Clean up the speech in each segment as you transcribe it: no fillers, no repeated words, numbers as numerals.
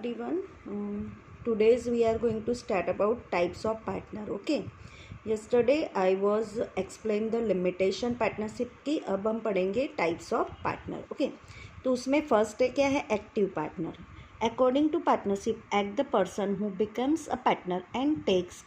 everyone. Today's we are going to start about types of partner. Okay. Yesterday I was explain the limitation partnership की. अब हम पढ़ेंगे types of partner. Okay. तो उसमें first है क्या है active partner. According to partnership act the person who becomes a partner and takes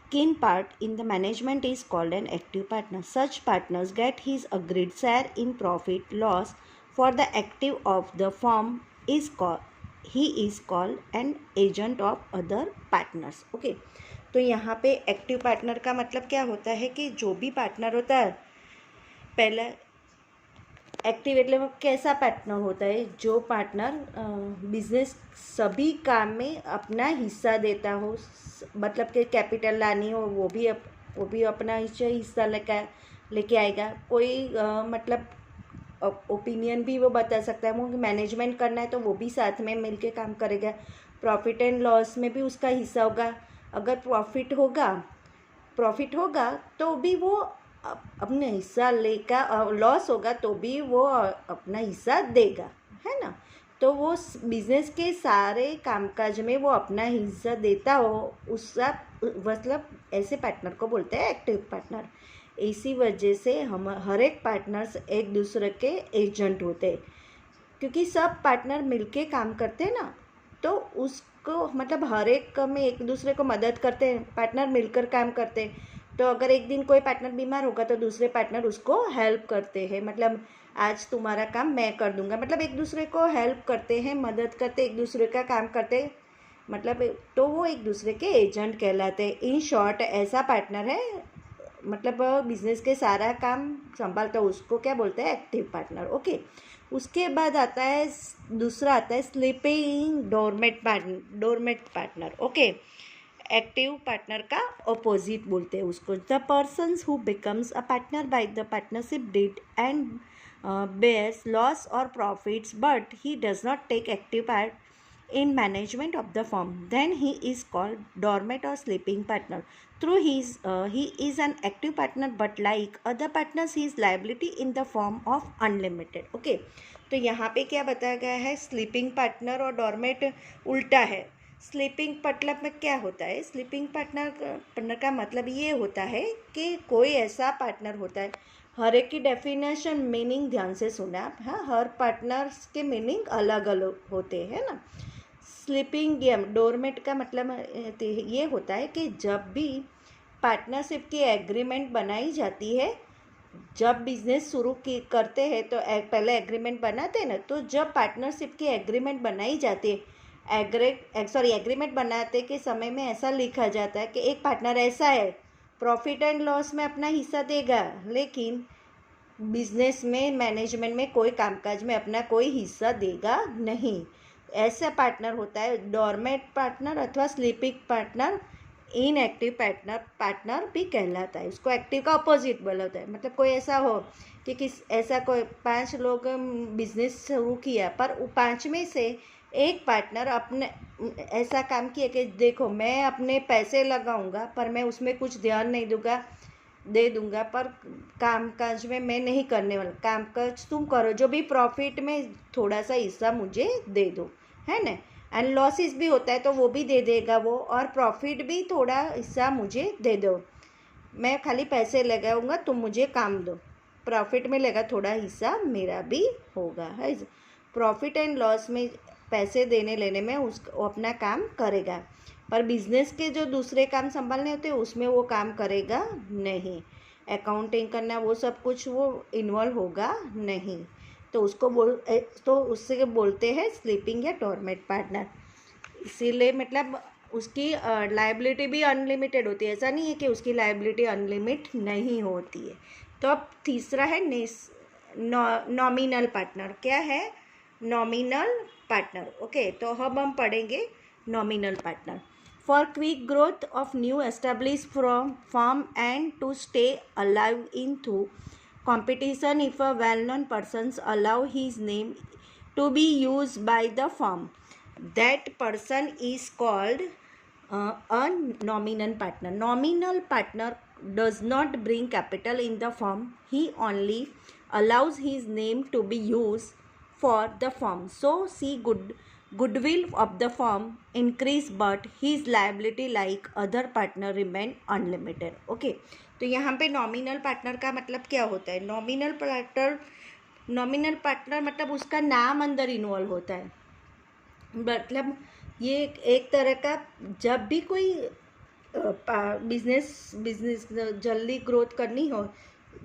keen part in the management is called an active partner. Such partners get his agreed share in profit loss for the active of the firm is called he is called an agent of other partners. Okay. तो यहाँ पे active partner का मतलब क्या होता है कि जो भी पार्टनर होता है पहले एक्टिव એટલે कैसा पार्टनर होता है जो पार्टनर बिजनेस सभी काम में अपना हिस्सा देता हो, मतलब कि कैपिटल लानी हो वो भी अपना हिस्सा लेके आएगा. कोई मतलब ओपिनियन भी वो बता सकता है, वो मैनेजमेंट करना है तो वो भी साथ में मिलके काम करेगा. प्रॉफिट एंड लॉस में भी उसका हिस्सा होगा. अगर प्रॉफिट होगा तो भी वो अपना हिस्सा लेगा, लॉस होगा तो भी वो अपना हिस्सा देगा, है ना. तो वो बिजनेस के सारे कामकाज में वो अपना हिस्सा देता हो, उसका मतलब ऐसे पार्टनर को बोलते हैं एक्टिव पार्टनर. इसी वजह से हम हर एक पार्टनर्स एक दूसरे के एजेंट होते हैं, क्योंकि सब पार्टनर मिलके काम करते हैं ना, तो उसको मतलब हर एक में एक दूसरे को मदद करते हैं, पार्टनर मिलकर काम करते हैं. तो अगर एक दिन कोई पार्टनर बीमार होगा तो दूसरे पार्टनर उसको हेल्प करते हैं, मतलब आज तुम्हारा काम मैं कर दूंगा, मतलब एक दूसरे को हेल्प करते हैं, मदद करते, एक दूसरे का काम करते, मतलब तो वो एक दूसरे के एजेंट कहलाते हैं. इन शॉर्ट ऐसा पार्टनर है मतलब बिजनेस के सारा काम संभालता है, उसको क्या बोलते हैं एक्टिव पार्टनर. ओके. उसके बाद आता है दूसरा आता है sleeping dormant partner. Okay. Active partner का ऑपोजिट बोलते हैं उसको. The person who becomes a partner by the partnership deed and bears loss or profits but he does not take active part in management of the firm, then he is called dormant or sleeping partner. Through he is an active partner but like other partners he is liability in the form of unlimited. Okay. तो यहाँ पे क्या बताया गया है, sleeping partner और dormant उल्टा है. स्लीपिंग मतलब में क्या होता है, स्लीपिंग पार्टनर का मतलब ये होता है कि कोई ऐसा पार्टनर होता है, हर एक की डेफिनेशन मीनिंग ध्यान से सुना आप. हाँ, हर पार्टनर्स के मीनिंग अलग अलग होते हैं ना. स्लीपिंग गेम डोरमेट का मतलब ये होता है कि जब भी पार्टनरशिप की एग्रीमेंट बनाई जाती है, जब बिजनेस शुरू करते हैं तो पहले एग्रीमेंट बनाते हैं ना, तो जब पार्टनरशिप की एग्रीमेंट बनाई जाती है, एग्रीमेंट बनाते के समय में ऐसा लिखा जाता है कि एक पार्टनर ऐसा है प्रॉफिट एंड लॉस में अपना हिस्सा देगा, लेकिन बिजनेस में मैनेजमेंट में कोई कामकाज में अपना कोई हिस्सा देगा नहीं. ऐसा पार्टनर होता है डॉर्मेट पार्टनर अथवा स्लीपिंग पार्टनर. इनएक्टिव पार्टनर भी कहलाता है. उसको एक्टिव का अपोजिट बोला होता है. मतलब कोई ऐसा हो कि ऐसा कोई 5 लोग बिजनेस शुरू किया, पर 5 में से एक पार्टनर अपने ऐसा काम किया कि देखो मैं अपने पैसे लगाऊंगा पर मैं उसमें कुछ ध्यान नहीं दे दूंगा, पर कामकाज में मैं नहीं करने वाला, कामकाज तुम करो, जो भी प्रॉफिट में थोड़ा सा हिस्सा मुझे दे दो, है ना. एंड लॉसेस भी होता है तो वो भी दे देगा वो, और प्रॉफिट भी थोड़ा हिस्सा मुझे दे दो, मैं खाली पैसे लगाऊंगा तुम मुझे काम दो, प्रॉफिट में लगा थोड़ा हिस्सा मेरा भी होगा, है. प्रॉफिट एंड लॉस में पैसे देने लेने में उसको अपना काम करेगा, पर बिजनेस के जो दूसरे काम संभालने होते हैं उसमें वो काम करेगा नहीं. अकाउंटिंग करना वो सब कुछ वो इन्वॉल्व होगा नहीं. तो उससे बोलते हैं स्लीपिंग या डॉर्मेट पार्टनर. इसीलिए मतलब उसकी लायबिलिटी भी अनलिमिटेड होती है, ऐसा नहीं है कि उसकी लायबिलिटी अनलिमिट नहीं होती है. तो अब तीसरा है नॉमिनल पार्टनर. क्या है नॉमिनल पार्टनर. ओके. तो अब हम पढ़ेंगे nominal partner. For quick growth of new establish from firm and to stay alive in through competition if a well-known persons allow his name to be used by the firm, that person is called a nominal partner. Nominal partner does not bring capital in the firm, he only allows his name to be used for the firm. So see goodwill of the firm increase but his liability like other partner remain unlimited. Okay, तो यहाँ पे nominal partner का मतलब क्या होता है? Nominal partner मतलब उसका नाम अंदर इन्वॉल्व होता है। मतलब ये एक तरह का, जब भी कोई बिजनेस जल्दी ग्रोथ करनी हो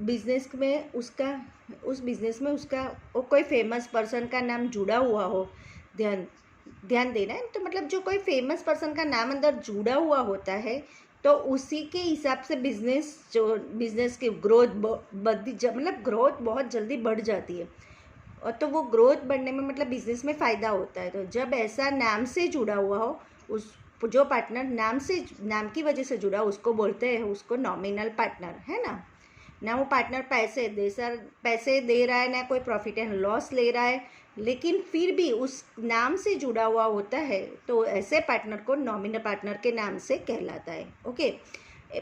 बिजनेस में, उस बिजनेस में उसका वो कोई फेमस पर्सन का नाम जुड़ा हुआ हो, ध्यान देना है। तो मतलब जो कोई फेमस पर्सन का नाम अंदर जुड़ा हुआ होता है तो उसी के हिसाब से बिजनेस की ग्रोथ मतलब ग्रोथ बहुत जल्दी बढ़ जाती है। और तो वो ग्रोथ बढ़ने में मतलब बिजनेस में फ़ायदा होता है। तो जब ऐसा नाम से जुड़ा हुआ हो, उस जो पार्टनर नाम की वजह से जुड़ा, उसको बोलते हैं उसको नॉमिनल पार्टनर, है ना वो पार्टनर पैसे दे रहा है, ना कोई प्रॉफिट एंड लॉस ले रहा है, लेकिन फिर भी उस नाम से जुड़ा हुआ होता है, तो ऐसे पार्टनर को नॉमिनल पार्टनर के नाम से कहलाता है। ओके,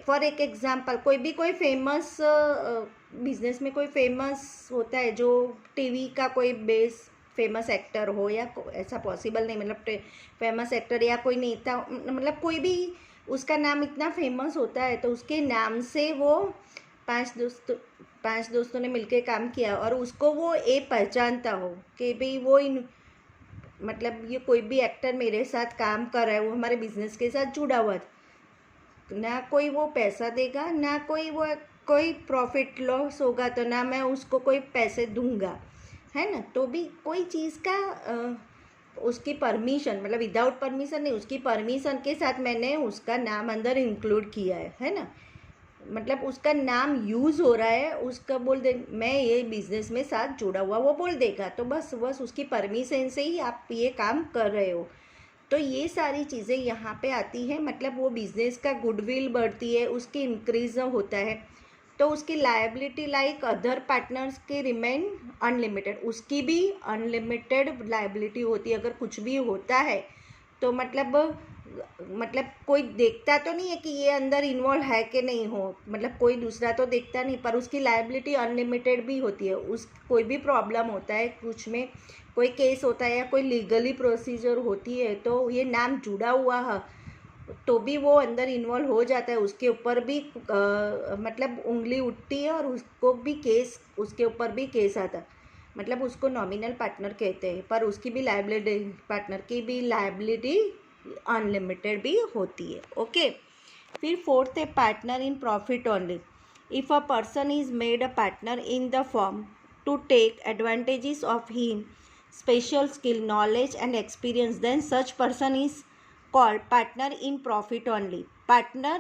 फॉर एक एग्जांपल, कोई फेमस बिजनेस में कोई फेमस होता है, जो टीवी का कोई फेमस एक्टर हो, या ऐसा पॉसिबल नहीं, मतलब फेमस एक्टर या कोई नेता, मतलब कोई भी उसका नाम इतना फेमस होता है, तो उसके नाम से वो पांच दोस्तों ने मिलकर काम किया और उसको वो पहचानता हो कि भाई मतलब ये कोई भी एक्टर मेरे साथ काम कर रहा है, वो हमारे बिजनेस के साथ जुड़ा हुआ है। ना कोई वो पैसा देगा, ना कोई प्रॉफिट लॉस होगा, तो ना मैं उसको कोई पैसे दूंगा, है ना। तो भी कोई चीज़ का उसकी परमिशन, मतलब विदाउट परमिशन नहीं, उसकी परमिशन के साथ मैंने उसका नाम अंदर इंक्लूड किया है ना। मतलब उसका नाम यूज़ हो रहा है, उसका बोल दे मैं ये बिजनेस में साथ जुड़ा हुआ, वो बोल देगा, तो बस उसकी परमिशन से ही आप ये काम कर रहे हो। तो ये सारी चीज़ें यहाँ पे आती है, मतलब वो बिजनेस का गुडविल बढ़ती है, उसकी इंक्रीज होता है, तो उसकी लायबिलिटी लाइक अदर पार्टनर्स के रिमेन अनलिमिटेड, उसकी भी अनलिमिटेड लायबिलिटी होती है। अगर कुछ भी होता है तो मतलब कोई देखता तो नहीं है कि ये अंदर इन्वॉल्व है कि नहीं हो, मतलब कोई दूसरा तो देखता नहीं, पर उसकी लायबिलिटी अनलिमिटेड भी होती है। कोई भी प्रॉब्लम होता है, कुछ में कोई केस होता है या कोई लीगली प्रोसीजर होती है, तो ये नाम जुड़ा हुआ है तो भी वो अंदर इन्वॉल्व हो जाता है, उसके ऊपर भी मतलब उंगली उठती है और उसके ऊपर भी केस आता है, मतलब उसको नॉमिनल पार्टनर कहते हैं, पर उसकी भी लायबिलिटी, पार्टनर की भी लायबिलिटी अनलिमिटेड भी होती है। ओके, फिर फोर्थ है partner in profit only. If a person is made a partner in the firm to take advantages of him special skill, knowledge and experience, then such person is called partner in profit only. Partner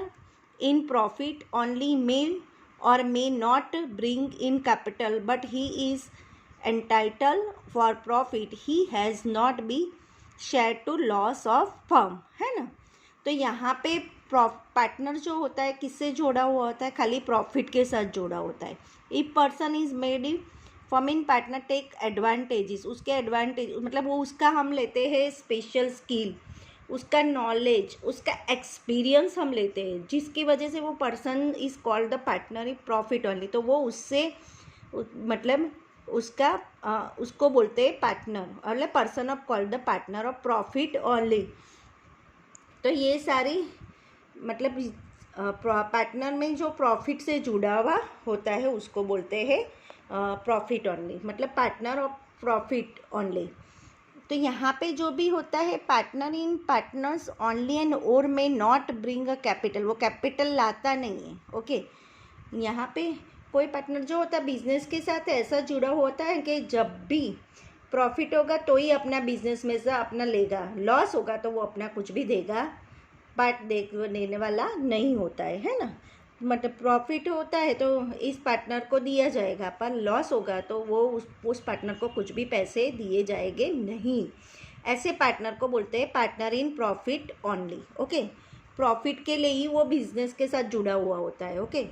in profit only may or may not bring in capital, but he is entitled for profit. He has not be share to loss of firm, है ना। तो यहाँ पे partner जो होता है किससे जोड़ा हुआ होता है? खाली प्रॉफिट के साथ जोड़ा होता है। If person is made firm in partner take advantages, उसके एडवांटेज मतलब वो उसका हम लेते हैं स्पेशल स्किल, उसका नॉलेज, उसका एक्सपीरियंस हम लेते हैं, जिसकी वजह से वो person is called the partner in profit only. तो वो उससे मतलब उसको बोलते हैं पार्टनर, मतलब person of called the partner of profit only. तो ये सारी मतलब पार्टनर में जो प्रॉफिट से जुड़ा हुआ होता है उसको बोलते हैं प्रॉफिट ओनली, मतलब पार्टनर ऑफ प्रॉफिट ओनली। तो यहाँ पे जो भी होता है partner in partners only and और में नॉट ब्रिंग अ कैपिटल, वो कैपिटल लाता नहीं है। ओके, यहाँ पे कोई पार्टनर जो होता है बिजनेस के साथ ऐसा जुड़ा होता है कि जब भी प्रॉफिट होगा तो ही अपना बिजनेस में से अपना लेगा, लॉस होगा तो वो अपना कुछ भी देगा, पार्ट देने वाला नहीं होता है ना। मतलब प्रॉफिट होता है तो इस पार्टनर को दिया जाएगा, पर लॉस होगा तो वो उस पार्टनर को कुछ भी पैसे दिए जाएंगे नहीं। ऐसे पार्टनर को बोलते हैं partner in profit only. Okay, profit के लिए ही वो बिजनेस के साथ जुड़ा हुआ होता है। ओके,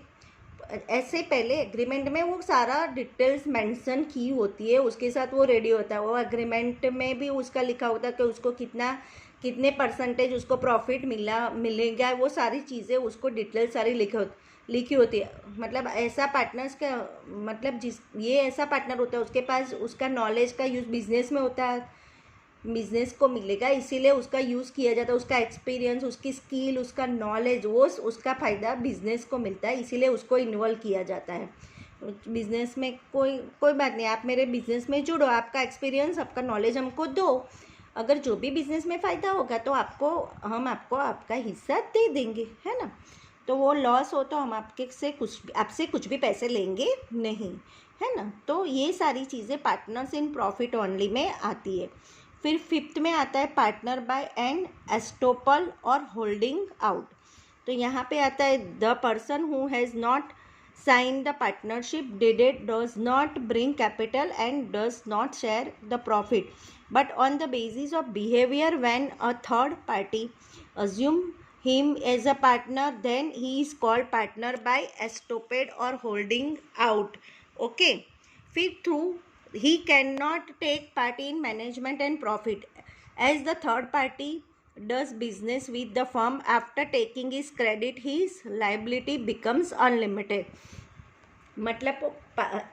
ऐसे पहले एग्रीमेंट में वो सारा डिटेल्स मेंशन की होती है, उसके साथ वो रेडी होता है, वो एग्रीमेंट में भी उसका लिखा होता है कि उसको कितने परसेंटेज उसको प्रॉफिट मिलेगा, वो सारी चीज़ें उसको डिटेल सारी लिखी होती है। मतलब ऐसा पार्टनर्स का मतलब ये ऐसा पार्टनर होता है उसके पास उसका नॉलेज का यूज़ बिजनेस में होता है, बिजनेस को मिलेगा, इसीलिए उसका यूज़ किया जाता है, उसका एक्सपीरियंस, उसकी स्किल, उसका नॉलेज, वो उसका फ़ायदा बिजनेस को मिलता है, इसीलिए उसको इन्वॉल्व किया जाता है बिजनेस में। कोई बात नहीं, आप मेरे बिजनेस में जुड़ो, आपका एक्सपीरियंस, आपका नॉलेज हमको दो, अगर जो भी बिजनेस में फ़ायदा होगा तो हम आपको आपका हिस्सा दे देंगे, है ना। तो वो लॉस हो तो हम आपसे कुछ भी पैसे लेंगे नहीं, है ना। तो ये सारी चीज़ें पार्टनर्स इन प्रॉफिट ओनली में आती है। फिर 5th में आता है पार्टनर बाय एन एस्टोपल और होल्डिंग आउट। तो यहाँ पे आता है the person who has not sign the partnership deeded does not bring capital and does not share the profit but on the basis of behaviour when a third party assume him as a partner, then he is called partner by estoppel or holding out. Okay. Fifth, through he cannot take part in management and profit as the third party does business with the firm. After taking his credit, his liability becomes unlimited. मतलब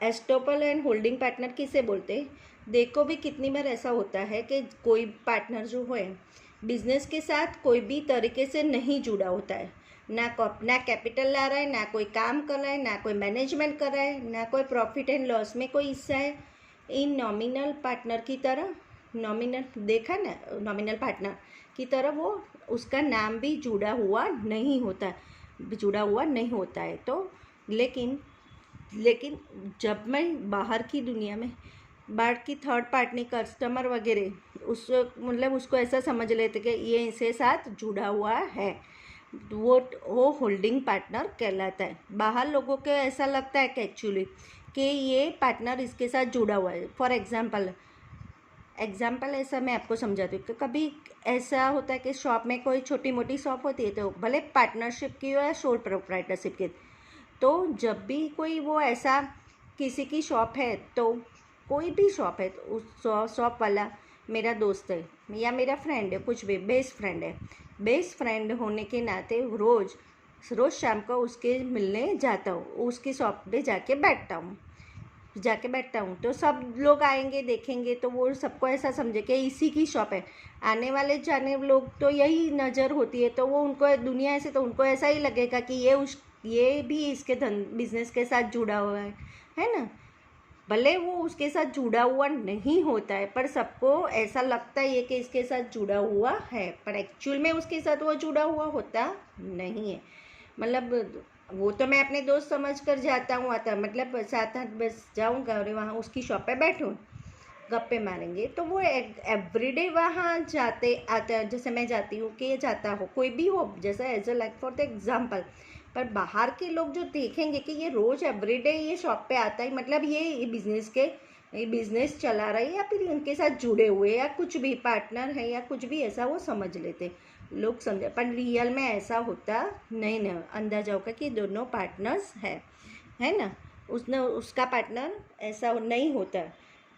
estoppel and holding partner किसे बोलते हैं? देखो भी कितनी बार ऐसा होता है कि कोई पार्टनर जो है बिजनेस के साथ कोई भी तरीके से नहीं जुड़ा होता है, ना कैपिटल ला रहा है, ना कोई काम कर रहा है, ना कोई मैनेजमेंट कर रहा है, ना कोई प्रॉफिट एंड लॉस में कोई हिस्सा है। इन नॉमिनल पार्टनर की तरह, देखा ना, नॉमिनल पार्टनर की तरह वो उसका नाम भी जुड़ा हुआ नहीं होता है। तो लेकिन जब मैं बाहर की दुनिया में की थर्ड पार्टी कस्टमर वगैरह उसको ऐसा समझ लेते कि ये इसके साथ जुड़ा हुआ है, वो होल्डिंग पार्टनर कहलाता है। बाहर लोगों को ऐसा लगता है कि एक्चुअली कि ये पार्टनर इसके साथ जुड़ा हुआ है। फॉर एग्जांपल ऐसा मैं आपको समझाती हूँ कि कभी ऐसा होता है कि शॉप में कोई छोटी मोटी शॉप होती है, तो भले पार्टनरशिप की हो या सोल प्रोप्राइटरशिप की, तो जब भी कोई वो ऐसा किसी की शॉप है, तो कोई भी शॉप है, तो उस शॉप वाला मेरा दोस्त है या मेरा फ्रेंड है, कुछ भी बेस्ट फ्रेंड होने के नाते रोज़ शाम को उसके मिलने जाता हूँ, उसकी शॉप पे जाके बैठता हूँ। तो सब लोग आएंगे, देखेंगे, तो वो सबको ऐसा समझे कि इसी की शॉप है। आने वाले जाने लोग तो यही नज़र होती है, तो वो उनको दुनिया ऐसे, तो उनको ऐसा ही लगेगा कि ये भी इसके बिजनेस के साथ जुड़ा हुआ है ना। भले वो उसके साथ जुड़ा हुआ नहीं होता है, पर सबको ऐसा लगता है कि इसके साथ जुड़ा हुआ है, पर एक्चुअल में उसके साथ वो जुड़ा हुआ होता नहीं है। मतलब वो तो मैं अपने दोस्त समझ कर जाता हूँ, मतलब 7-8 बस जाऊँगा और वहाँ उसकी शॉप पे बैठूँ, गप्पे मारेंगे, तो वो एवरीडे वहाँ आते हैं, जैसे मैं जाती हूँ कि जाता हो, कोई भी हो, जैसा as a like for the example. पर बाहर के लोग जो देखेंगे कि ये रोज़ एवरीडे ये शॉप पे आता है, मतलब ये बिजनेस चला रहा है या फिर इनके साथ जुड़े हुए या कुछ भी पार्टनर है या कुछ भी, ऐसा वो समझ लेते लोग, समझे। पर रियल में ऐसा होता नहीं ना, अंदाजा होगा कि दोनों पार्टनर्स है ना, उसका पार्टनर ऐसा नहीं होता,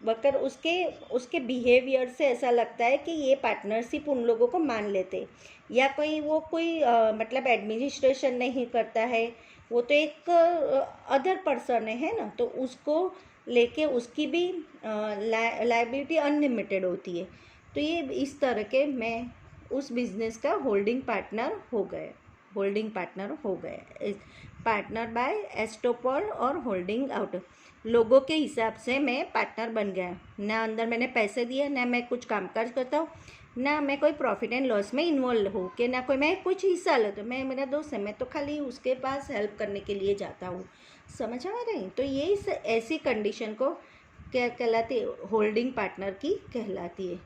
मगर उसके बिहेवियर से ऐसा लगता है कि ये पार्टनरशिप उन लोगों को मान लेते, या कोई मतलब एडमिनिस्ट्रेशन नहीं करता है, वो तो एक अदर पर्सन है ना, तो उसको लेके उसकी भी लायबिलिटी अनलिमिटेड होती है। तो ये इस तरह के मैं उस बिजनेस का होल्डिंग पार्टनर हो गए। पार्टनर बाय एस्टोपल और होल्डिंग आउट, लोगों के हिसाब से मैं पार्टनर बन गया, ना अंदर मैंने पैसे दिए, ना मैं कुछ कामकाज करता हूँ, ना मैं कोई प्रॉफिट एंड लॉस में इन्वॉल्व हूँ, कि ना कोई मैं कुछ हिस्सा ले, तो मैं मेरा दोस्त है, मैं तो खाली उसके पास हेल्प करने के लिए जाता हूँ। समझ आ रही? तो ये ऐसी कंडीशन को क्या कहलाती है? होल्डिंग पार्टनर की कहलाती है,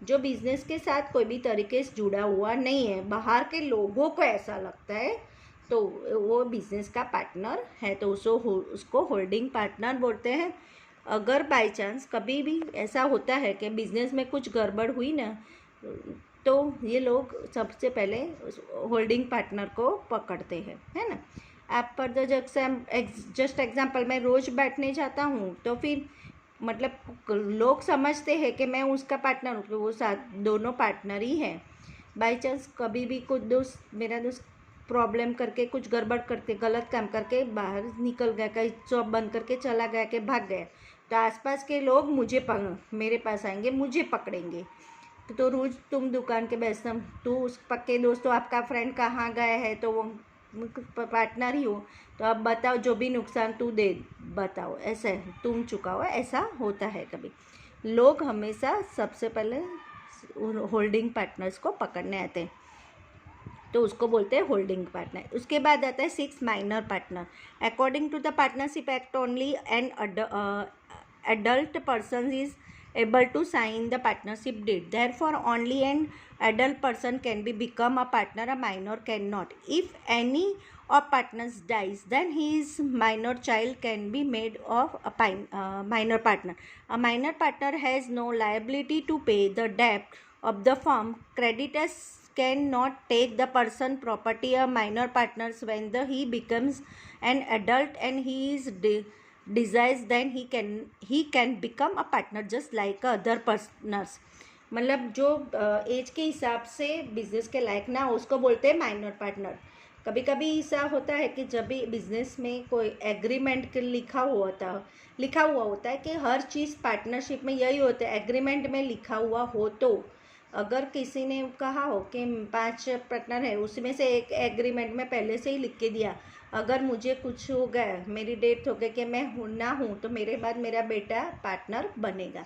जो बिजनेस के साथ कोई भी तरीके से जुड़ा हुआ नहीं है। बाहर के लोगों को ऐसा लगता है तो वो बिजनेस का पार्टनर है, तो उसको होल्डिंग पार्टनर बोलते हैं। अगर बाय चांस कभी भी ऐसा होता है कि बिजनेस में कुछ गड़बड़ हुई ना, तो ये लोग सबसे पहले होल्डिंग पार्टनर को पकड़ते हैं, है ना। आप पर जस्ट एग्जाम्पल, मैं रोज़ बैठने जाता हूँ, तो फिर मतलब लोग समझते हैं कि मैं उसका पार्टनर हूँ, तो वो साथ दोनों पार्टनर ही हैं। बाई चांस कभी भी मेरा दोस्त प्रॉब्लम करके, कुछ गड़बड़ करके, गलत काम करके बाहर निकल गया, कहीं शॉप बंद करके चला गया, कि भाग गया, तो आसपास के लोग मेरे पास आएंगे, मुझे पकड़ेंगे, तो रोज़ तुम दुकान के बैठना, तो उस पक्के दोस्त तो आपका फ्रेंड कहाँ गए है तो वो पार्टनर ही हो, तो अब बताओ जो भी नुकसान तू दे बताओ, ऐसा है तुम चुकाओ, ऐसा होता है कभी। लोग हमेशा सबसे पहले होल्डिंग पार्टनर्स को पकड़ने आते हैं, तो उसको बोलते हैं होल्डिंग पार्टनर। उसके बाद आता है 6 minor partner. According to the partnership act only an adult person is able to sign the partnership deed. Therefore, only an adult person can become a partner. A minor cannot. If any of partners dies, then his minor child can be made of a minor partner. A minor partner has no liability to pay the debt of the firm. Creditors cannot take the person property of minor partners when he becomes an adult and he is desires, then he can become a partner just like other partners. मतलब जो as के हिसाब से business के लायक ना हो उसको बोलते हैं माइनर पार्टनर। कभी कभी ऐसा होता है कि जब भी बिजनेस में कोई एग्रीमेंट के लिखा हुआ होता है कि हर चीज़ पार्टनरशिप में यही होता है, एग्रीमेंट में लिखा हुआ हो, तो अगर किसी ने कहा हो कि 5 पार्टनर है, उसमें से एक एग्रीमेंट में पहले से ही लिख के दिया, अगर मुझे कुछ हो गया, मेरी डेथ हो गई कि मैं ना हूँ, तो मेरे बाद मेरा बेटा पार्टनर बनेगा।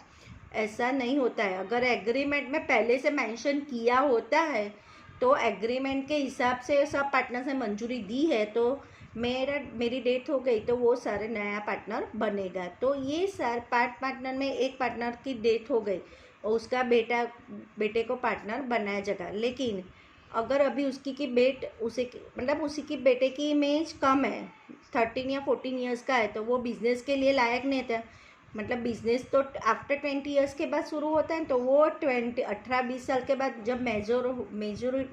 ऐसा नहीं होता है। अगर एग्रीमेंट में पहले से मेंशन किया होता है तो एग्रीमेंट के हिसाब से सब पार्टनर से मंजूरी दी है, तो मेरी डेथ हो गई तो वो सारे नया पार्टनर बनेगा। तो ये सारे पार्टनर में एक पार्टनर की डेथ हो गई और उसका बेटे को पार्टनर बनाया जाएगा। लेकिन अगर अभी उसी की बेटे की इमेज कम है, 13 या 14 ईयर्स का है, तो वो बिजनेस के लिए लायक नहीं था। मतलब बिजनेस तो आफ्टर 20 ईयर्स के बाद शुरू होता है, तो वो 18-20 साल के बाद जब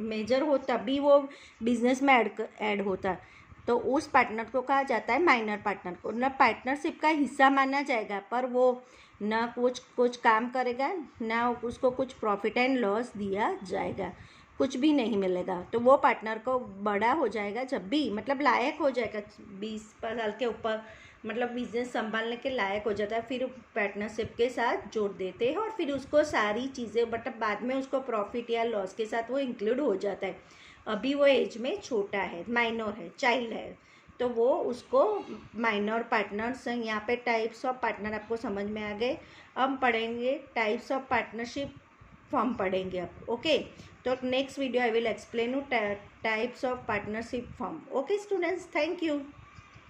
मेजर हो तभी वो बिजनेस में ऐड होता है। तो उस पार्टनर को कहा जाता है माइनर पार्टनर को। मतलब पार्टनरशिप का हिस्सा माना जाएगा, पर वो ना कुछ काम करेगा, ना उसको कुछ प्रॉफिट एंड लॉस दिया जाएगा, कुछ भी नहीं मिलेगा। तो वो पार्टनर को बड़ा हो जाएगा जब भी, मतलब लायक हो जाएगा 20 साल के ऊपर, मतलब बिजनेस संभालने के लायक हो जाता है, फिर पार्टनरशिप के साथ जोड़ देते हैं और फिर उसको सारी चीज़ें, मतलब बाद में उसको प्रॉफिट या लॉस के साथ वो इंक्लूड हो जाता है। अभी वो एज में छोटा है, माइनर है, चाइल्ड है, तो वो उसको माइनर पार्टनर्स हैं। यहाँ पे टाइप्स ऑफ पार्टनर आपको समझ में आ गए। अब पढ़ेंगे टाइप्स ऑफ पार्टनरशिप फॉर्म पढ़ेंगे अब। ओके, तो next video I will explain you types of partnership form. Okay students, thank you.